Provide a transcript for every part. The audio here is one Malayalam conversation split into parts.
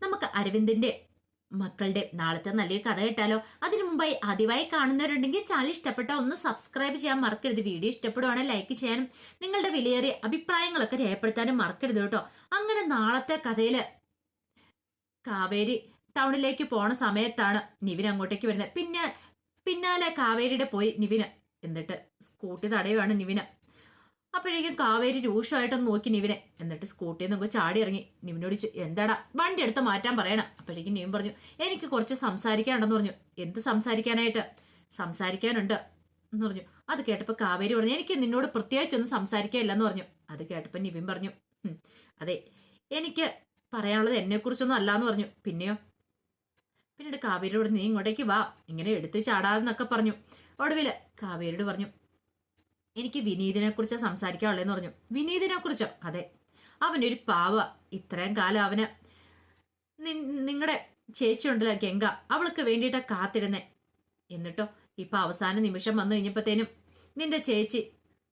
നമുക്ക് അരവിന്ദിന്റെ മക്കളുടെ നാളത്തെ നല്ലൊരു കഥ കേട്ടാലോ? അതിനു മുമ്പായി ആദ്യമായി കാണുന്നവരുണ്ടെങ്കിൽ ചാനൽ ഇഷ്ടപ്പെട്ട ഒന്ന് സബ്സ്ക്രൈബ് ചെയ്യാൻ മറക്കരുത്. വീഡിയോ ഇഷ്ടപ്പെടുവാണെങ്കിൽ ലൈക്ക് ചെയ്യാനും നിങ്ങളുടെ വിലയേറിയ അഭിപ്രായങ്ങളൊക്കെ രേഖപ്പെടുത്താനും മറക്കരുത് കേട്ടോ. അങ്ങനെ നാളത്തെ കഥയില് കാവേരി ടൗണിലേക്ക് പോണ സമയത്താണ് നിവിൻ അങ്ങോട്ടേക്ക് വരുന്നത്. പിന്നാലെ കാവേരിയുടെ പോയി നിവിന്. എന്നിട്ട് സ്കൂട്ടി തടയുവാണ് നിവിന്. അപ്പോഴേക്കും കാവേരി രൂക്ഷമായിട്ടൊന്ന് നോക്കി നിവിനെ. എന്നിട്ട് സ്കൂട്ടിയിൽ നിന്ന് ചാടി ഇറങ്ങി നിവിനോട് ചോദിച്ചു, എന്താടാ വണ്ടി എടുത്ത് മാറ്റാൻ പറയണം. അപ്പോഴേക്കും നിവിൻ പറഞ്ഞു, എനിക്ക് കുറച്ച് സംസാരിക്കാനുണ്ടെന്ന് പറഞ്ഞു. എന്ത് സംസാരിക്കാനായിട്ട്? സംസാരിക്കാനുണ്ട് എന്ന് പറഞ്ഞു. അത് കേട്ടപ്പോൾ കാവേരി പറഞ്ഞു, എനിക്ക് നിന്നോട് പ്രത്യേകിച്ചൊന്നും സംസാരിക്കാനില്ലെന്ന് പറഞ്ഞു. അത് കേട്ടപ്പോൾ നിവിൻ പറഞ്ഞു, അതെ, എനിക്ക് പറയാനുള്ളത് എന്നെക്കുറിച്ചൊന്നും അല്ലാന്ന് പറഞ്ഞു. പിന്നീട് കാവേരിയോട് നീ ഇങ്ങോട്ടേക്ക് വാ, ഇങ്ങനെ എടുത്ത് ചാടാതെന്നൊക്കെ പറഞ്ഞു. ഒടുവില് കാവേരിയോട് പറഞ്ഞു, എനിക്ക് വിനീതിനെ കുറിച്ച് സംസാരിക്കാനുള്ളതെന്ന് പറഞ്ഞു. വിനീതിനെ കുറിച്ചോ? അതെ, അവനൊരു പാവ. ഇത്രയും കാലം അവന് നിങ്ങളുടെ ചേച്ചി ഉണ്ടല്ലോ ഗംഗ, അവൾക്ക് വേണ്ടിയിട്ടാ കാത്തിരുന്നേ. എന്നിട്ടോ ഇപ്പൊ അവസാന നിമിഷം വന്നു കഴിഞ്ഞപ്പോഴത്തേനും നിന്റെ ചേച്ചി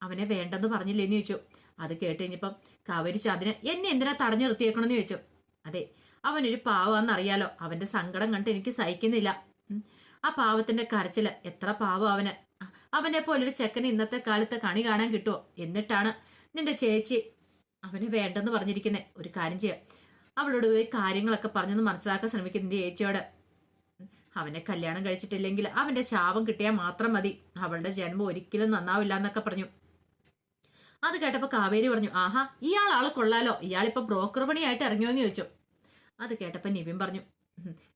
അവനെ വേണ്ടെന്ന് പറഞ്ഞില്ലേന്ന് ചോദിച്ചു. അത് കേട്ട് കഴിഞ്ഞപ്പം കാവേരി അതിന് എന്നെ എന്തിനാ തടഞ്ഞു നിർത്തിയേക്കണമെന്ന് ചോദിച്ചു. അതെ, അവനൊരു പാവാന്നറിയാലോ, അവന്റെ സങ്കടം കണ്ട് എനിക്ക് സഹിക്കുന്നില്ല. ആ പാവത്തിന്റെ കരച്ചില്, എത്ര പാവം അവന്. അവനെ പോലൊരു ചെക്കന് ഇന്നത്തെ കാലത്ത് കണി കാണാൻ കിട്ടുമോ? എന്നിട്ടാണ് നിന്റെ ചേച്ചി അവനെ വേണ്ടെന്ന് പറഞ്ഞിരിക്കുന്നത്. ഒരു കാര്യം ചെയ്യാം, അവളോട് പോയി കാര്യങ്ങളൊക്കെ പറഞ്ഞെന്ന് മനസ്സിലാക്കാൻ ശ്രമിക്കും നിന്റെ ചേച്ചിയോട്. അവനെ കല്യാണം കഴിച്ചിട്ടില്ലെങ്കിൽ അവന്റെ ശാപം കിട്ടിയാൽ മാത്രം മതി, അവളുടെ ജന്മം ഒരിക്കലും നന്നാവില്ല എന്നൊക്കെ പറഞ്ഞു. അത് കേട്ടപ്പോ കാവേരി പറഞ്ഞു, ആഹാ, ഇയാൾ ആളെ കൊള്ളാലോ, ഇയാളിപ്പോ ബ്രോക്കർ പണിയായിട്ട് ഇറങ്ങിയോന്ന് ചോദിച്ചു. അത് കേട്ടപ്പോ നിവിൻ പറഞ്ഞു,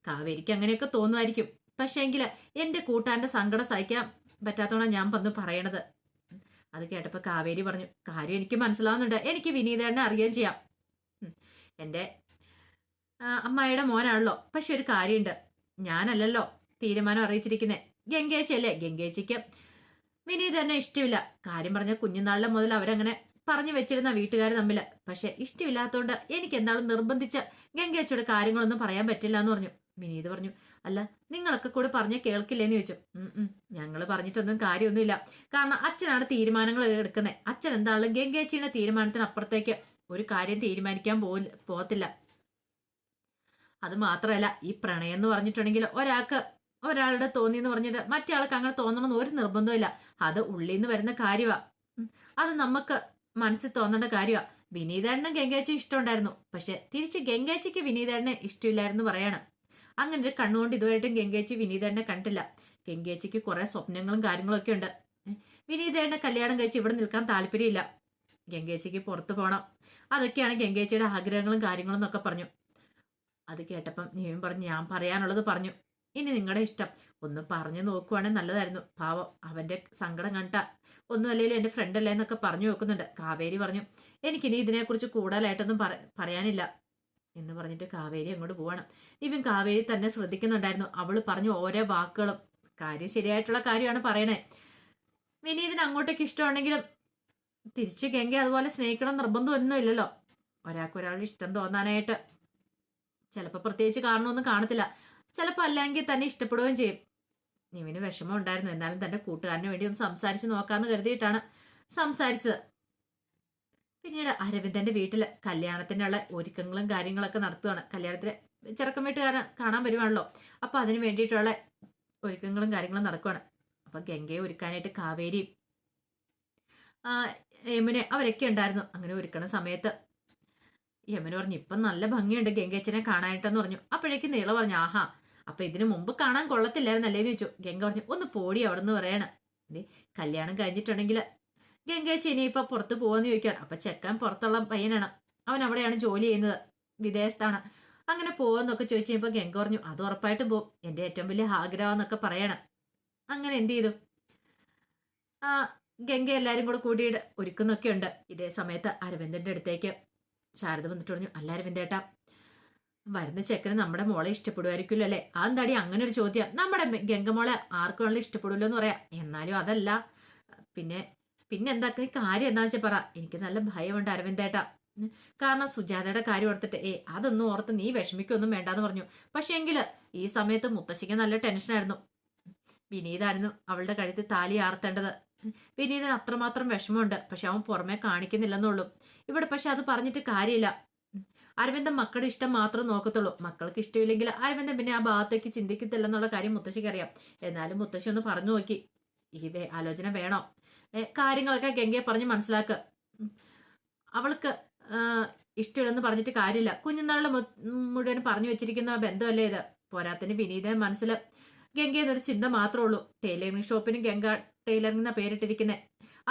കാവേരിക്ക് അങ്ങനെയൊക്കെ തോന്നുമായിരിക്കും, പക്ഷേ എങ്കില് എന്റെ കൂട്ടാന്റെ സങ്കടം സഹിക്കാൻ പറ്റാത്തോണ്ടാണ് ഞാൻ വന്ന് പറയണത്. അത് കേട്ടപ്പോ കാവേരി പറഞ്ഞു, കാര്യം എനിക്ക് മനസ്സിലാവുന്നുണ്ട്, എനിക്ക് വിനീതേട്ടനെ അറിയുകയും ചെയ്യാം. എന്റെ അമ്മായിയുടെ മോനാണല്ലോ. പക്ഷെ ഒരു കാര്യമുണ്ട്, ഞാനല്ലല്ലോ തീരുമാനം അറിയിച്ചിരിക്കുന്നത്, ഗംഗേച്ചിയല്ലേ. ഗംഗേച്ചിക്ക് വിനീതേട്ടനെ ഇഷ്ടമില്ല. കാര്യം പറഞ്ഞ കുഞ്ഞുനാളിലെ മുതൽ അവരങ്ങനെ പറഞ്ഞു വെച്ചിരുന്ന വീട്ടുകാർ തമ്മിൽ. പക്ഷെ ഇഷ്ടമില്ലാത്തതുകൊണ്ട് എനിക്ക് എന്താളും നിർബന്ധിച്ച് ഗംഗേച്ചിയുടെ കാര്യങ്ങളൊന്നും പറയാൻ പറ്റില്ല എന്ന് പറഞ്ഞു. വിനീത് പറഞ്ഞു, അല്ല നിങ്ങളൊക്കെ കൂടെ പറഞ്ഞ കേൾക്കില്ലേന്ന് ചോദിച്ചു. ഞങ്ങൾ പറഞ്ഞിട്ടൊന്നും കാര്യമൊന്നുമില്ല, കാരണം അച്ഛനാണ് തീരുമാനങ്ങൾ എടുക്കുന്നത്. അച്ഛൻ എന്താണെങ്കിലും ഗംഗേച്ചിയുടെ തീരുമാനത്തിന് അപ്പുറത്തേക്ക് ഒരു കാര്യം തീരുമാനിക്കാൻ പോകത്തില്ല. അത് മാത്രമല്ല, ഈ പ്രണയം എന്ന് പറഞ്ഞിട്ടുണ്ടെങ്കിൽ ഒരാളുടെ തോന്നി എന്ന് പറഞ്ഞിട്ട് മറ്റേ ആൾക്ക് അങ്ങനെ തോന്നണമെന്ന് ഒരു നിർബന്ധമില്ല. അത് ഉള്ളിൽ നിന്ന് വരുന്ന കാര്യമാ. അത് നമുക്ക് മനസ്സിൽ തോന്നേണ്ട കാര്യമാ. വിനീതേട്ടനും ഗംഗേച്ചി ഇഷ്ടമുണ്ടായിരുന്നു, പക്ഷെ തിരിച്ച് ഗംഗേച്ചിക്ക് വിനീതേട്ടനെ ഇഷ്ടമില്ലായിരുന്നു പറയാണ്. അങ്ങനെ ഒരു കണ്ണുകൊണ്ട് ഇതുവരെയായിട്ടും ഗംഗേച്ചി വിനീതേട്ടനെ കണ്ടില്ല. ഗംഗേച്ചിക്ക് കുറെ സ്വപ്നങ്ങളും കാര്യങ്ങളും ഒക്കെ ഉണ്ട്. വിനീതേട്ടനെ കല്യാണം കഴിച്ച് ഇവിടെ നിൽക്കാൻ താല്പര്യമില്ല. ഗംഗേച്ചിക്ക് പുറത്തു പോകണം, അതൊക്കെയാണ് ഗംഗേച്ചിയുടെ ആഗ്രഹങ്ങളും കാര്യങ്ങളും എന്നൊക്കെ പറഞ്ഞു. അത് കേട്ടപ്പം നീയും പറഞ്ഞു, ഞാൻ പറയാനുള്ളത് പറഞ്ഞു, ഇനി നിങ്ങളുടെ ഇഷ്ടം. ഒന്ന് പറഞ്ഞു നോക്കുവാണെങ്കിൽ നല്ലതായിരുന്നു. പാവം, അവന്റെ സങ്കടം കണ്ട ഒന്നും അല്ലെങ്കിലും എന്റെ ഫ്രണ്ട് അല്ലേ എന്നൊക്കെ പറഞ്ഞു നോക്കുന്നുണ്ട്. കാവേരി പറഞ്ഞു, എനിക്കിനി ഇതിനെക്കുറിച്ച് കൂടുതലായിട്ടൊന്നും പറയാനില്ല എന്ന് പറഞ്ഞിട്ട് കാവേരി അങ്ങോട്ട് പോവാണ്. ഇവൻ കാവേരി തന്നെ ശ്രദ്ധിക്കുന്നുണ്ടായിരുന്നു. അവള് പറഞ്ഞു ഓരോ വാക്കുകളും കാര്യം ശരിയായിട്ടുള്ള കാര്യമാണ് പറയണേ. വിനീതിന് അങ്ങോട്ടേക്ക് ഇഷ്ടമുണ്ടെങ്കിലും തിരിച്ച് ഗംഗ അതുപോലെ സ്നേഹിക്കണം നിർബന്ധമൊന്നും ഇല്ലല്ലോ. ഒരാൾക്കൊരാളുടെ ഇഷ്ടം തോന്നാനായിട്ട് ചിലപ്പോൾ പ്രത്യേകിച്ച് കാരണമൊന്നും കാണത്തില്ല, ചിലപ്പോൾ അല്ലെങ്കിൽ തന്നെ ഇഷ്ടപ്പെടുകയും ചെയ്യും. നിവിന് വിഷമം ഉണ്ടായിരുന്നു, എന്നാലും തന്റെ കൂട്ടുകാരന് വേണ്ടി ഒന്ന് സംസാരിച്ച് നോക്കാന്ന് കരുതിയിട്ടാണ് സംസാരിച്ചത്. പിന്നീട് അരവിന്ദന്റെ വീട്ടില് കല്യാണത്തിനുള്ള ഒരുക്കങ്ങളും കാര്യങ്ങളൊക്കെ നടത്തുകയാണ്. കല്യാണത്തിന് ചെറുക്കൻ വീട്ടുകാരൻ കാണാൻ വരുവാണല്ലോ, അപ്പൊ അതിന് വേണ്ടിയിട്ടുള്ള ഒരുക്കങ്ങളും കാര്യങ്ങളും നടക്കുവാണ്. അപ്പൊ ഗംഗയെ ഒരുക്കാനായിട്ട് കാവേരിയും യമുനെ അവരൊക്കെ ഉണ്ടായിരുന്നു. അങ്ങനെ ഒരുക്കണ സമയത്ത് യമുന പറഞ്ഞു, ഇപ്പം നല്ല ഭംഗിയുണ്ട് ഗംഗേച്ചനെ കാണാനായിട്ടെന്ന് പറഞ്ഞു. അപ്പോഴേക്കും നീള പറഞ്ഞു, ആഹാ, അപ്പൊ ഇതിനു മുമ്പ് കാണാൻ കൊള്ളത്തില്ലായിരുന്നല്ലേന്ന് ചോദിച്ചു. ഗംഗ പറഞ്ഞു, ഒന്ന് പോടി അവിടെ നിന്ന് പറയണം. കല്യാണം കഴിഞ്ഞിട്ടുണ്ടെങ്കിൽ ഗംഗേച്ചി ഇനിയിപ്പൊ പുറത്ത് പോവാന്ന് ചോദിക്കുകയാണ്. അപ്പൊ ചെക്കൻ പുറത്തുള്ള പയ്യനാണ്, അവൻ അവിടെയാണ് ജോലി ചെയ്യുന്നത്, വിദേശത്താണ്. അങ്ങനെ പോവെന്നൊക്കെ ചോദിച്ചു കഴിഞ്ഞപ്പോ ഗംഗ പറഞ്ഞു, അത് ഉറപ്പായിട്ടും പോവും, എന്റെ ഏറ്റവും വലിയ ആഗ്രഹം എന്നൊക്കെ പറയണം. അങ്ങനെ എന്ത് ചെയ്തു, ആ ഗംഗ എല്ലാരും കൂടെ കൂടിയിട്ട് ഒരുക്കുന്നൊക്കെ ഉണ്ട്. ഇതേ സമയത്ത് അരവിന്ദന്റെ അടുത്തേക്ക് ശാരദ വന്നിട്ട് പറഞ്ഞു, അല്ല അരവിന്ദേട്ടാ, വരുന്ന ചെക്കന് നമ്മുടെ മോളെ ഇഷ്ടപ്പെടുമായിരിക്കുമല്ലോ അല്ലെ? അതെന്താടി അങ്ങനെ ഒരു ചോദ്യം? നമ്മുടെ ഗംഗമോളെ ആർക്കും വേണമെങ്കിലും ഇഷ്ടപ്പെടില്ലോ എന്ന് പറയാം. എന്നാലും അതല്ല, പിന്നെ എന്താ കാര്യം എന്താ വെച്ചാൽ പറ. എനിക്ക് നല്ല ഭയമുണ്ട് അരവിന്ദേട്ടാ, കാരണം സുജാതയുടെ കാര്യം ഓർത്തിട്ട്. അതൊന്നും ഓർത്ത് നീ വിഷമിക്കൊന്നും വേണ്ടാന്ന് പറഞ്ഞു. പക്ഷെ എങ്കില് ഈ സമയത്ത് മുത്തശ്ശിക്ക് നല്ല ടെൻഷനായിരുന്നു. വിനീതായിരുന്നു അവളുടെ കഴുത്തിൽ താലി ആർത്തേണ്ടത്. വിനീതന് അത്രമാത്രം വിഷമമുണ്ട്, പക്ഷെ അവൻ പുറമെ കാണിക്കുന്നില്ലെന്നുള്ളൂ. ഇവിടെ പക്ഷെ അത് പറഞ്ഞിട്ട് കാര്യമില്ല. അരവിന്ദൻ മക്കളുടെ ഇഷ്ടം മാത്രം നോക്കത്തുള്ളൂ. മക്കൾക്ക് ഇഷ്ടമില്ലെങ്കിൽ അരവിന്ദൻ പിന്നെ ആ ഭാഗത്തേക്ക് ചിന്തിക്കത്തില്ലെന്നുള്ള കാര്യം മുത്തശ്ശിക്ക് അറിയാം. എന്നാലും മുത്തശ്ശി ഒന്ന് പറഞ്ഞു നോക്കി, ഈ ആലോചന വേണോ? കാര്യങ്ങളൊക്കെ ഗംഗയെ പറഞ്ഞ് മനസ്സിലാക്കുക. അവൾക്ക് ഇഷ്ടമില്ലെന്ന് പറഞ്ഞിട്ട് കാര്യമില്ല. കുഞ്ഞുനാളിൽ മുഴുവൻ പറഞ്ഞു വെച്ചിരിക്കുന്ന ബന്ധമല്ലേ ഇത്. പോരാത്തിന് വിനീത മനസ്സിൽ ഗംഗയെന്നൊരു ചിന്ത മാത്രമേ ഉള്ളൂ. ടൈലറിംഗ് ഷോപ്പിനും ഗംഗ ടൈലറിംഗ് എന്ന പേരിട്ടിരിക്കുന്നത്.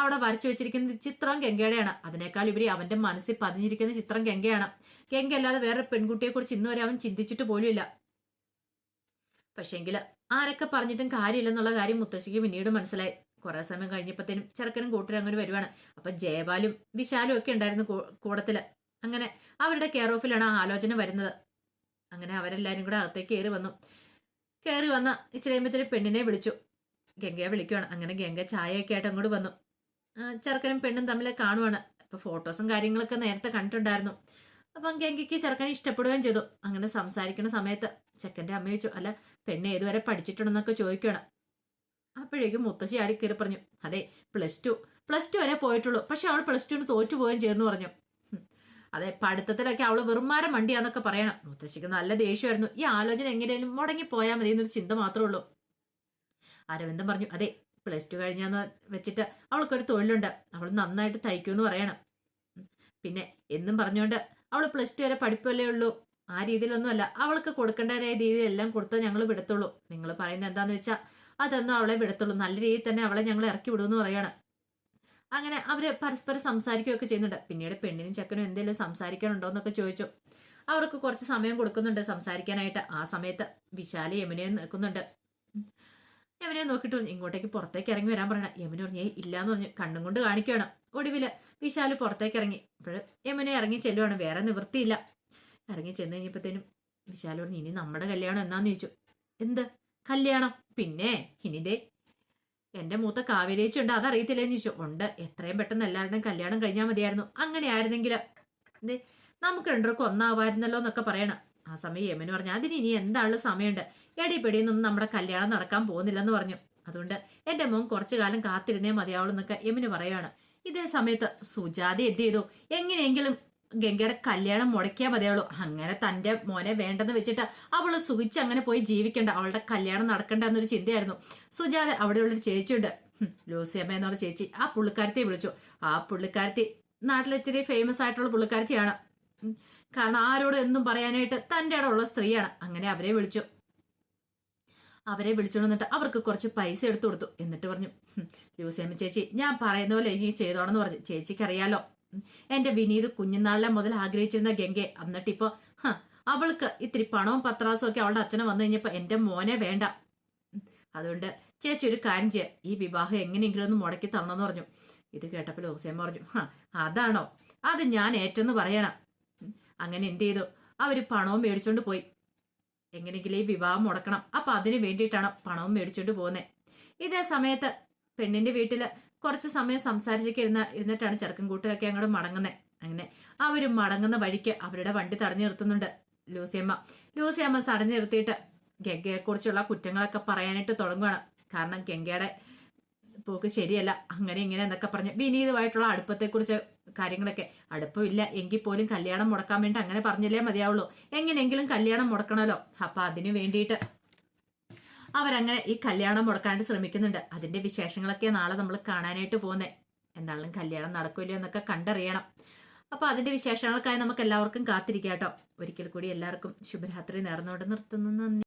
അവിടെ വരച്ചു വെച്ചിരിക്കുന്ന ചിത്രം ഗംഗയുടെയാണ്. അതിനേക്കാൾ ഉപരി അവന്റെ മനസ്സിൽ പതിഞ്ഞിരിക്കുന്ന ചിത്രം ഗംഗയാണ്. ഗംഗ അല്ലാതെ വേറെ പെൺകുട്ടിയെ കുറിച്ച് ഇന്നുവരെ അവൻ ചിന്തിച്ചിട്ട് പോലുമില്ല. പക്ഷേങ്കിൽ ആരൊക്കെ പറഞ്ഞിട്ടും കാര്യമില്ലെന്നുള്ള കാര്യം മുത്തശ്ശിക്ക് പിന്നീട് മനസ്സിലായി. കുറെ സമയം കഴിഞ്ഞപ്പോഴത്തേനും ചെറുക്കനും കൂട്ടരും അങ്ങനെ വരുവാണ്. അപ്പൊ ജയപാലും വിശാലും ഒക്കെ ഉണ്ടായിരുന്നു കൂടത്തില്. അങ്ങനെ അവരുടെ കെയർ ഓഫിലാണ് ആ ആലോചന വരുന്നത്. അങ്ങനെ അവരെല്ലാരും കൂടെ അകത്തേക്ക് കയറി വന്ന ഇച്ചിരി കഴിയുമ്പത്തേനും പെണ്ണിനെ വിളിച്ചു. ഗംഗയെ വിളിക്കുവാണ്. അങ്ങനെ ഗംഗ ചായയൊക്കെ ആയിട്ട് അങ്ങോട്ട് വന്നു. ചെറുക്കനും പെണ്ണും തമ്മിൽ കാണുവാണ്. അപ്പൊ ഫോട്ടോസും കാര്യങ്ങളൊക്കെ നേരത്തെ കണ്ടിട്ടുണ്ടായിരുന്നു. അപ്പം ഗംഗയ്ക്ക് ചെറുക്കനെ ഇഷ്ടപ്പെടുകയും ചെയ്തു. അങ്ങനെ സംസാരിക്കുന്ന സമയത്ത് ചെക്കൻ്റെ അമ്മ ചോദിച്ചു, അല്ല പെണ്ണ് ഏതുവരെ പഠിച്ചിട്ടുണ്ടെന്നൊക്കെ ചോദിക്കുകയാണ്. അപ്പോഴേക്കും മുത്തശ്ശി ആടി കയറി പറഞ്ഞു, അതെ പ്ലസ് ടു വരെ പോയിട്ടുള്ളൂ. പക്ഷെ അവൾ പ്ലസ് ടുവിന് തോറ്റുപോവുകയും ചെയ്തെന്ന് പറഞ്ഞു. അതെ പഠിത്തത്തിലൊക്കെ അവള് വെറുമാരം മണ്ടിയാന്നൊക്കെ പറയണം. മുത്തശ്ശിക്ക് നല്ല ദേഷ്യമായിരുന്നു. ഈ ആലോചന എങ്ങനെയാലും മുടങ്ങി പോയാൽ മതി എന്നൊരു ചിന്ത മാത്രമേ ഉള്ളൂ. അരവിന്ദൻ പറഞ്ഞു, അതെ പ്ലസ് ടു കഴിഞ്ഞാന്ന് വെച്ചിട്ട് അവൾക്കൊരു തൊഴിലുണ്ട്. അവൾ നന്നായിട്ട് തയ്ക്കുമെന്ന് പറയണം. പിന്നെ എന്നും പറഞ്ഞുകൊണ്ട് അവൾ പ്ലസ് ടു വരെ പഠിപ്പല്ലേ ഉള്ളൂ, ആ രീതിയിലൊന്നുമല്ല. അവൾക്ക് കൊടുക്കേണ്ട രീതിയിലെല്ലാം കൊടുത്താൽ ഞങ്ങൾ വിടത്തുള്ളൂ. നിങ്ങൾ പറയുന്നത് എന്താന്ന് വെച്ചാൽ അതൊന്നും അവളെ വിടത്തുള്ളൂ. നല്ല രീതിയിൽ തന്നെ അവളെ ഞങ്ങൾ ഇറക്കി വിടുമെന്ന് പറയാണ്. അങ്ങനെ അവര് പരസ്പരം സംസാരിക്കുകയൊക്കെ ചെയ്യുന്നുണ്ട്. പിന്നീട് പെണ്ണിനും ചെക്കനും എന്തെങ്കിലും സംസാരിക്കാനുണ്ടോ എന്നൊക്കെ ചോദിച്ചു. അവർക്ക് കുറച്ച് സമയം കൊടുക്കുന്നുണ്ട് സംസാരിക്കാനായിട്ട്. ആ സമയത്ത് വിശാല് യമുനയെ നിൽക്കുന്നുണ്ട്. യമുനയെ നോക്കിയിട്ട് പറഞ്ഞു, ഇങ്ങോട്ടേക്ക് പുറത്തേക്ക് ഇറങ്ങി വരാൻ പറയണം. യമുന പറഞ്ഞു, ഇല്ലാന്ന് പറഞ്ഞു കണ്ണും കൊണ്ട് കാണിക്കുകയാണ്. ഒടുവില് വിശാല് പുറത്തേക്ക് ഇറങ്ങി. അപ്പോൾ യമുന ഇറങ്ങി ചെല്ലുവാണ്. വേറെ നിവൃത്തിയില്ല. ഇറങ്ങി ചെന്ന് കഴിഞ്ഞപ്പോഴത്തേനും വിശാല് പറഞ്ഞു, ഇനി നമ്മുടെ കല്യാണം എന്നാന്ന് ചോദിച്ചു. എന്ത് കല്യാണം? പിന്നെ ഇനിതേ എന്റെ മൂത്ത കാവേരേച്ചി ഉണ്ട്, അതറിയത്തില്ലെന്ന് ചോദിച്ചു. ഉണ്ട്, എത്രയും പെട്ടെന്ന് എല്ലാവരുടെയും കല്യാണം കഴിഞ്ഞാൽ മതിയായിരുന്നു. അങ്ങനെ ആയിരുന്നെങ്കിൽ നമുക്ക് രണ്ടർക്കും ഒന്നാവായിരുന്നല്ലോ എന്നൊക്കെ പറയണം. ആ സമയം യമന് പറഞ്ഞു, അതിന് ഇനി എന്താണുള്ള സമയമുണ്ട്, എടിപിടിയൊന്നും നമ്മുടെ കല്യാണം നടക്കാൻ പോകുന്നില്ലെന്ന് പറഞ്ഞു. അതുകൊണ്ട് എന്റെ മോൻ കുറച്ചു കാലം കാത്തിരുന്നേ മതിയാവുള്ളൂ എന്നൊക്കെ യമന് പറയാണ്. ഇതേ സമയത്ത് സുജാത എന്ത് ചെയ്തു, എങ്ങനെയെങ്കിലും ഗംഗയുടെ കല്യാണം മുടക്കിയാൽ മതിയാവുള്ളൂ. അങ്ങനെ തന്റെ മോനെ വേണ്ടെന്ന് വെച്ചിട്ട് അവള് സുഖിച്ച് അങ്ങനെ പോയി ജീവിക്കണ്ട, അവളുടെ കല്യാണം നടക്കണ്ട എന്നൊരു ചിന്തയായിരുന്നു. സുജാത അവിടെയുള്ളൊരു ചേച്ചിയുണ്ട്, ലൂസിയമ്മ എന്നുള്ള ചേച്ചി. ആ പുള്ളിക്കാരത്തെ വിളിച്ചു. ആ പുള്ളിക്കാരത്തി നാട്ടിലിത്തിരി ഫേമസ് ആയിട്ടുള്ള പുള്ളിക്കാരത്തിയാണ്. കാരണം ആരോടും എന്തും പറയാനായിട്ട് തന്റെ ഇടമുള്ള സ്ത്രീയാണ്. അങ്ങനെ അവരെ വിളിച്ചോണ്ട് വന്നിട്ട് അവർക്ക് കുറച്ച് പൈസ എടുത്തു കൊടുത്തു. എന്നിട്ട് പറഞ്ഞു, ലൂസിയമ്മ ചേച്ചി ഞാൻ പറയുന്ന പോലെ എനിക്ക് ചെയ്തോണെന്ന് പറഞ്ഞു. ചേച്ചിക്ക് അറിയാലോ എന്റെ വിനീത് കുഞ്ഞുനാളിലെ മുതൽ ആഗ്രഹിച്ചിരുന്ന ഗംഗയെ. എന്നിട്ടിപ്പോ അവൾക്ക് ഇത്തിരി പണവും പത്രാസും ഒക്കെ അവളുടെ അച്ഛനെ വന്നു കഴിഞ്ഞപ്പോ എന്റെ മോനെ വേണ്ട. അതുകൊണ്ട് ചേച്ചി ഒരു കാര്യം ചെയ്യാം, ഈ വിവാഹം എങ്ങനെയെങ്കിലും ഒന്ന് മുടക്കി തരണമെന്ന് പറഞ്ഞു. ഇത് കേട്ടപ്പോൾ ലൂസിയമ്മ പറഞ്ഞു, അതാണോ, അത് ഞാൻ ഏറ്റെന്ന് പറയണം. അങ്ങനെ എന്ത് ചെയ്തു, അവര് പണവും മേടിച്ചോണ്ട് പോയി. എങ്ങനെയെങ്കിലും ഈ വിവാഹം മുടക്കണം. അപ്പൊ അതിന് വേണ്ടിയിട്ടാണ് പണവും മേടിച്ചോണ്ട് പോകുന്നത്. ഇതേ സമയത്ത് പെണ്ണിന്റെ വീട്ടില് കുറച്ച് സമയം സംസാരിച്ചൊക്കെ ഇരുന്നിട്ടാണ് ചെറുക്കൻ കൂട്ടരൊക്കെ അങ്ങോട്ട് മടങ്ങുന്നത്. അങ്ങനെ അവര് മടങ്ങുന്ന വഴിക്ക് അവരുടെ വണ്ടി തടഞ്ഞു നിർത്തുന്നുണ്ട് ലൂസിയമ്മ തടഞ്ഞു നിർത്തിയിട്ട് ഗംഗയെ കുറിച്ചുള്ള കുറ്റങ്ങളൊക്കെ പറയാനായിട്ട് തുടങ്ങുകയാണ്. കാരണം ഗംഗയുടെ പോക്ക് ശരിയല്ല, അങ്ങനെ ഇങ്ങനെ എന്നൊക്കെ പറഞ്ഞ് വിനീതമായിട്ടുള്ള അടുപ്പത്തെക്കുറിച്ച് കാര്യങ്ങളൊക്കെ. അടുപ്പമില്ല എങ്കിൽ പോലും കല്യാണം മുടക്കാൻ വേണ്ടി അങ്ങനെ പറഞ്ഞില്ലേ മതിയാവുള്ളൂ. എങ്ങനെയെങ്കിലും കല്യാണം മുടക്കണമല്ലോ. അപ്പൊ അതിനു വേണ്ടിയിട്ട് അവരങ്ങനെ ഈ കല്യാണം മുടക്കാണ്ട് ശ്രമിക്കുന്നുണ്ട്. അതിന്റെ വിശേഷങ്ങളൊക്കെ നാളെ നമ്മൾ കാണാനായിട്ട് പോകുന്നത്. എന്തായാലും കല്യാണം നടക്കില്ലയോ എന്നൊക്കെ കണ്ടറിയണം. അപ്പൊ അതിന്റെ വിശേഷങ്ങൾക്കായി നമുക്ക് എല്ലാവർക്കും കാത്തിരിക്കാം കേട്ടോ. ഒരിക്കൽ കൂടി എല്ലാവർക്കും ശുഭരാത്രി നേർന്നുകൊണ്ട് നിർത്തുന്നു. നന്ദി.